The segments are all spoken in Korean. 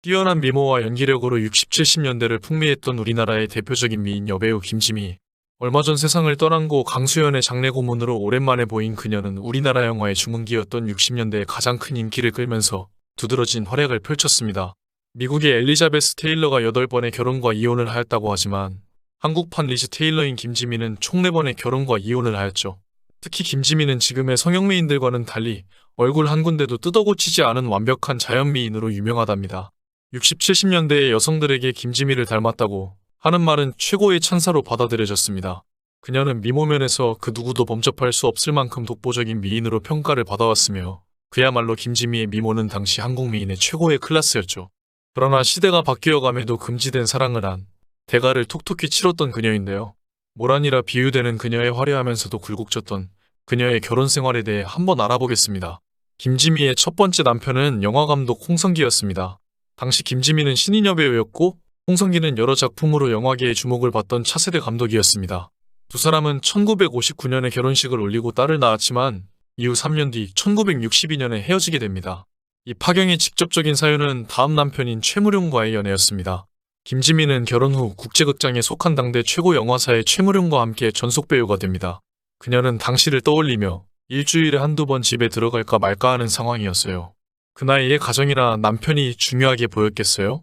뛰어난 미모와 연기력으로 60, 70년대를 풍미했던 우리나라의 대표적인 미인 여배우 김지미. 얼마 전 세상을 떠난 고 강수연의 장례 고문으로 오랜만에 보인 그녀는 우리나라 영화의 주문기였던 60년대에 가장 큰 인기를 끌면서 두드러진 활약을 펼쳤습니다. 미국의 엘리자베스 테일러가 8번의 결혼과 이혼을 하였다고 하지만 한국판 리즈 테일러인 김지미는 총 4번의 결혼과 이혼을 하였죠. 특히 김지미는 지금의 성형미인들과는 달리 얼굴 한 군데도 뜯어고치지 않은 완벽한 자연미인으로 유명하답니다. 60, 70년대의 여성들에게 김지미를 닮았다고 하는 말은 최고의 찬사로 받아들여졌습니다. 그녀는 미모면에서 그 누구도 범접할 수 없을 만큼 독보적인 미인으로 평가를 받아왔으며 그야말로 김지미의 미모는 당시 한국 미인의 최고의 클래스였죠. 그러나 시대가 바뀌어감에도 금지된 사랑을 한 대가를 톡톡히 치렀던 그녀인데요. 모란이라 비유되는 그녀의 화려하면서도 굴곡졌던 그녀의 결혼 생활에 대해 한번 알아보겠습니다. 김지미의 첫 번째 남편은 영화감독 홍성기였습니다. 당시 김지미는 신인 여배우였고 홍성기는 여러 작품으로 영화계의 주목을 받던 차세대 감독이었습니다. 두 사람은 1959년에 결혼식을 올리고 딸을 낳았지만 이후 3년 뒤 1962년에 헤어지게 됩니다. 이 파경의 직접적인 사유는 다음 남편인 최무룡과의 연애였습니다. 김지미는 결혼 후 국제극장에 속한 당대 최고 영화사의 최무룡과 함께 전속배우가 됩니다. 그녀는 당시를 떠올리며 일주일에 한두 번 집에 들어갈까 말까 하는 상황이었어요. 그 나이에 가정이라 남편이 중요하게 보였겠어요?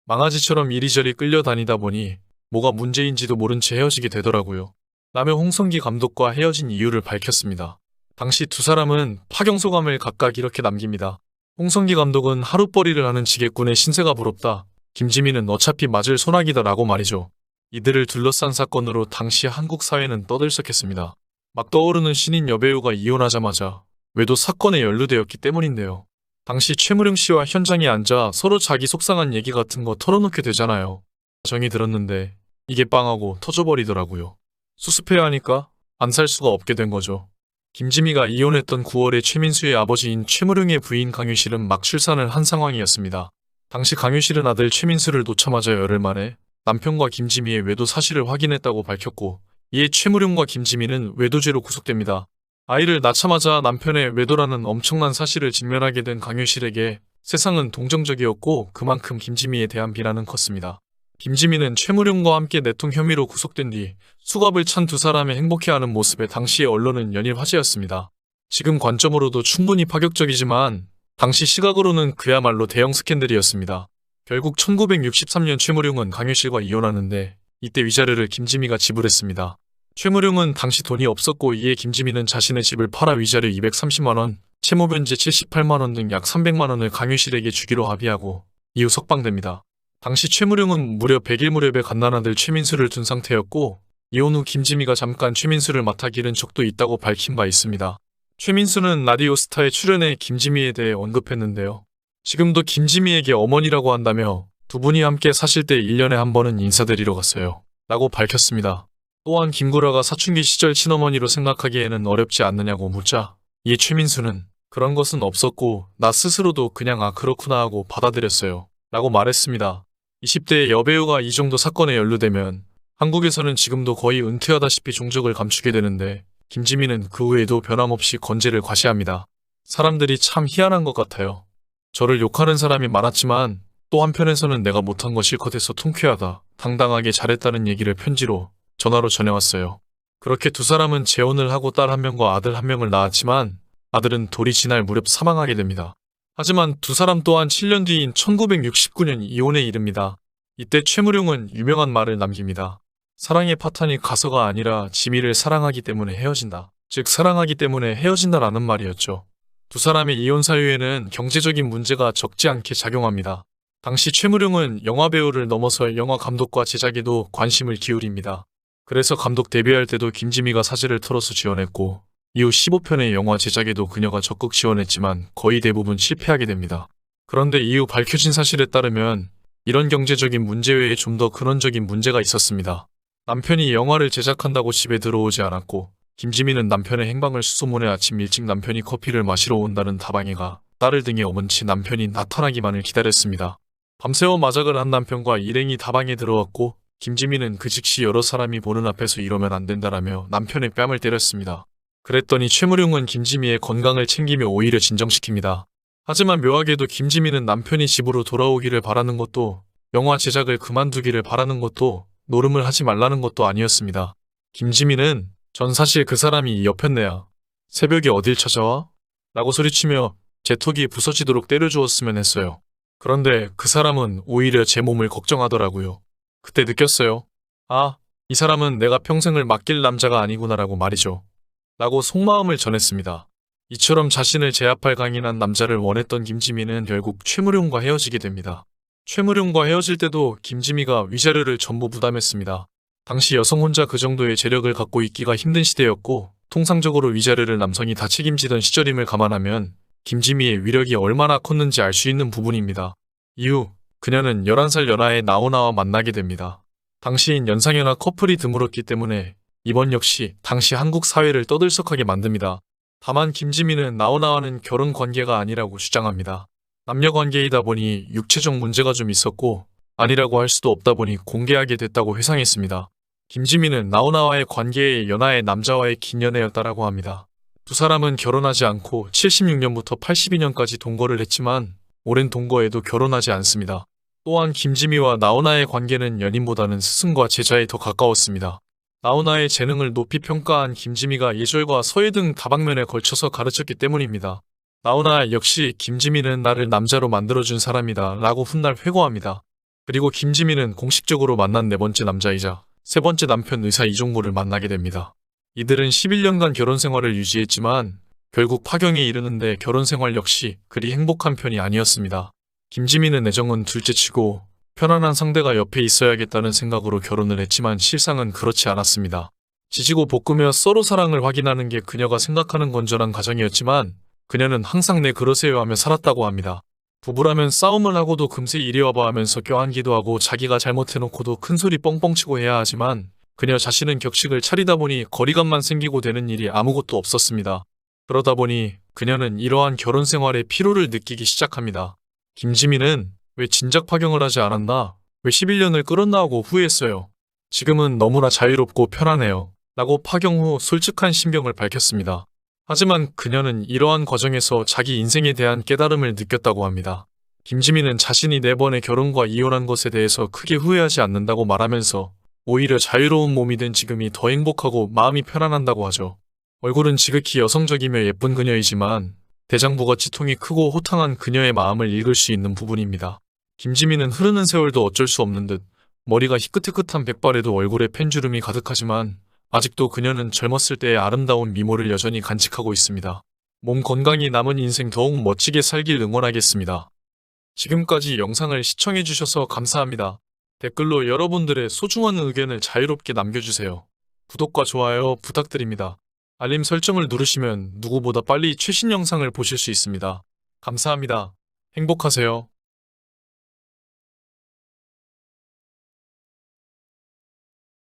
망아지처럼 이리저리 끌려다니다 보니 뭐가 문제인지도 모른 채 헤어지게 되더라고요. 라며 홍성기 감독과 헤어진 이유를 밝혔습니다. 당시 두 사람은 파경소감을 각각 이렇게 남깁니다. 홍성기 감독은 하룻벌이를 하는 지게꾼의 신세가 부럽다. 김지미는 어차피 맞을 소나기다 라고 말이죠. 이들을 둘러싼 사건으로 당시 한국 사회는 떠들썩했습니다. 막 떠오르는 신인 여배우가 이혼하자마자 외도 사건에 연루되었기 때문인데요. 당시 최무룡 씨와 현장에 앉아 서로 자기 속상한 얘기 같은 거 털어놓게 되잖아요. 정이 들었는데 이게 빵하고 터져버리더라고요. 수습해야 하니까 안 살 수가 없게 된 거죠. 김지미가 이혼했던 9월에 최민수의 아버지인 최무룡의 부인 강유실은 막 출산을 한 상황이었습니다. 당시 강유실은 아들 최민수를 놓자마자 열흘 만에 남편과 김지미의 외도 사실을 확인했다고 밝혔고 이에 최무룡과 김지미는 외도죄로 구속됩니다. 아이를 낳자마자 남편의 외도라는 엄청난 사실을 직면하게 된 강유실에게 세상은 동정적이었고 그만큼 김지미에 대한 비난은 컸습니다. 김지미는 최무룡과 함께 내통 혐의로 구속된 뒤 수갑을 찬 두 사람의 행복해하는 모습에 당시의 언론은 연일 화제였습니다. 지금 관점으로도 충분히 파격적이지만 당시 시각으로는 그야말로 대형 스캔들이었습니다. 결국 1963년 최무룡은 강유실과 이혼하는데 이때 위자료를 김지미가 지불했습니다. 최무룡은 당시 돈이 없었고 이에 김지미는 자신의 집을 팔아 위자료 230만원, 채무변제 78만원 등 약 300만원을 강유실에게 주기로 합의하고 이후 석방됩니다. 당시 최무룡은 무려 100일 무렵에 갓난아들 최민수를 둔 상태였고 이혼 후 김지미가 잠깐 최민수를 맡아 기른 적도 있다고 밝힌 바 있습니다. 최민수는 라디오스타에 출연해 김지미에 대해 언급했는데요. 지금도 김지미에게 어머니라고 한다며 두 분이 함께 사실 때 1년에 한 번은 인사드리러 갔어요. 라고 밝혔습니다. 또한 김구라가 사춘기 시절 친어머니로 생각하기에는 어렵지 않느냐고 묻자 이에 최민수는 그런 것은 없었고 나 스스로도 그냥 아 그렇구나 하고 받아들였어요. 라고 말했습니다. 20대의 여배우가 이 정도 사건에 연루되면 한국에서는 지금도 거의 은퇴하다시피 종적을 감추게 되는데 김지미는 그 후에도 변함없이 건재를 과시합니다. 사람들이 참 희한한 것 같아요. 저를 욕하는 사람이 많았지만 또 한편에서는 내가 못한 거 실컷해서 통쾌하다, 당당하게 잘했다는 얘기를 편지로, 전화로 전해왔어요. 그렇게 두 사람은 재혼을 하고 딸 1명과 아들 1명을 낳았지만 아들은 돌이 지날 무렵 사망하게 됩니다. 하지만 두 사람 또한 7년 뒤인 1969년 이혼에 이릅니다. 이때 최무룡은 유명한 말을 남깁니다. 사랑의 파탄이 가서가 아니라 지미를 사랑하기 때문에 헤어진다. 즉 사랑하기 때문에 헤어진다라는 말이었죠. 두 사람의 이혼 사유에는 경제적인 문제가 적지 않게 작용합니다. 당시 최무룡은 영화배우를 넘어서 영화 감독과 제작에도 관심을 기울입니다. 그래서 감독 데뷔할 때도 김지미가 사재를 털어서 지원했고 이후 15편의 영화 제작에도 그녀가 적극 지원했지만 거의 대부분 실패하게 됩니다. 그런데 이후 밝혀진 사실에 따르면 이런 경제적인 문제 외에 좀 더 근원적인 문제가 있었습니다. 남편이 영화를 제작한다고 집에 들어오지 않았고 김지미는 남편의 행방을 수소문해 아침 일찍 남편이 커피를 마시러 온다는 다방해가 딸을 등에 업은 채 남편이 나타나기만을 기다렸습니다. 밤새워 마작을 한 남편과 일행이 다방에 들어왔고 김지미는 그 즉시 여러 사람이 보는 앞에서 이러면 안 된다라며 남편의 뺨을 때렸습니다. 그랬더니 최무룡은 김지미의 건강을 챙기며 오히려 진정시킵니다. 하지만 묘하게도 김지민은 남편이 집으로 돌아오기를 바라는 것도, 영화 제작을 그만두기를 바라는 것도, 노름을 하지 말라는 것도 아니었습니다. 김지민은 전 사실 그 사람이 옆였네요. 새벽에 어딜 찾아와? 라고 소리치며 제 턱이 부서지도록 때려주었으면 했어요. 그런데 그 사람은 오히려 제 몸을 걱정하더라고요. 그때 느꼈어요. 아, 이 사람은 내가 평생을 맡길 남자가 아니구나라고 말이죠. 라고 속마음을 전했습니다. 이처럼 자신을 제압할 강인한 남자를 원했던 김지미는 결국 최무룡과 헤어지게 됩니다. 최무룡과 헤어질 때도 김지미가 위자료를 전부 부담했습니다. 당시 여성 혼자 그 정도의 재력을 갖고 있기가 힘든 시대였고 통상적으로 위자료를 남성이 다 책임지던 시절임을 감안하면 김지미의 위력이 얼마나 컸는지 알 수 있는 부분입니다. 이후 그녀는 11살 연하의 나오나와 만나게 됩니다. 당시인 연상연하 커플이 드물었기 때문에 이번 역시 당시 한국 사회를 떠들썩하게 만듭니다. 다만 김지미는 나오나와는 결혼 관계가 아니라고 주장합니다. 남녀 관계이다 보니 육체적 문제가 좀 있었고 아니라고 할 수도 없다 보니 공개하게 됐다고 회상했습니다. 김지미는 나오나와의 관계에 연하의 남자와의 긴 연애였다라고 합니다. 두 사람은 결혼하지 않고 76년부터 82년까지 동거를 했지만 오랜 동거에도 결혼하지 않습니다. 또한 김지미와 나오나의 관계는 연인보다는 스승과 제자에 더 가까웠습니다. 나오나의 재능을 높이 평가한 김지미가 예절과 서예 등 다방면에 걸쳐서 가르쳤기 때문입니다. 나오나 역시 김지미는 나를 남자로 만들어준 사람이다 라고 훗날 회고합니다. 그리고 김지미는 공식적으로 만난 네 번째 남자이자 세 번째 남편 의사 이종무를 만나게 됩니다. 이들은 11년간 결혼 생활을 유지했지만 결국 파경에 이르는데 결혼 생활 역시 그리 행복한 편이 아니었습니다. 김지미는 애정은 둘째치고 편안한 상대가 옆에 있어야겠다는 생각으로 결혼을 했지만 실상은 그렇지 않았습니다. 지지고 볶으며 서로 사랑을 확인하는 게 그녀가 생각하는 건전한 가정이었지만 그녀는 항상 네 그러세요 하며 살았다고 합니다. 부부라면 싸움을 하고도 금세 이리 와봐 하면서 껴안기도 하고 자기가 잘못해놓고도 큰소리 뻥뻥치고 해야 하지만 그녀 자신은 격식을 차리다 보니 거리감만 생기고 되는 일이 아무것도 없었습니다. 그러다 보니 그녀는 이러한 결혼 생활의 피로를 느끼기 시작합니다. 김지미는 왜 진작 파경을 하지 않았나? 왜 11년을 끌었나 하고 후회했어요. 지금은 너무나 자유롭고 편안해요. 라고 파경 후 솔직한 심경을 밝혔습니다. 하지만 그녀는 이러한 과정에서 자기 인생에 대한 깨달음을 느꼈다고 합니다. 김지미는 자신이 4번의 결혼과 이혼한 것에 대해서 크게 후회하지 않는다고 말하면서 오히려 자유로운 몸이 된 지금이 더 행복하고 마음이 편안한다고 하죠. 얼굴은 지극히 여성적이며 예쁜 그녀이지만 대장부가 치통이 크고 호탕한 그녀의 마음을 읽을 수 있는 부분입니다. 김지미는 흐르는 세월도 어쩔 수 없는 듯 머리가 희끗희끗한 백발에도 얼굴에 펜주름이 가득하지만 아직도 그녀는 젊었을 때의 아름다운 미모를 여전히 간직하고 있습니다. 몸 건강히 남은 인생 더욱 멋지게 살길 응원하겠습니다. 지금까지 영상을 시청해주셔서 감사합니다. 댓글로 여러분들의 소중한 의견을 자유롭게 남겨주세요. 구독과 좋아요 부탁드립니다. 알림 설정을 누르시면 누구보다 빨리 최신 영상을 보실 수 있습니다. 감사합니다. 행복하세요.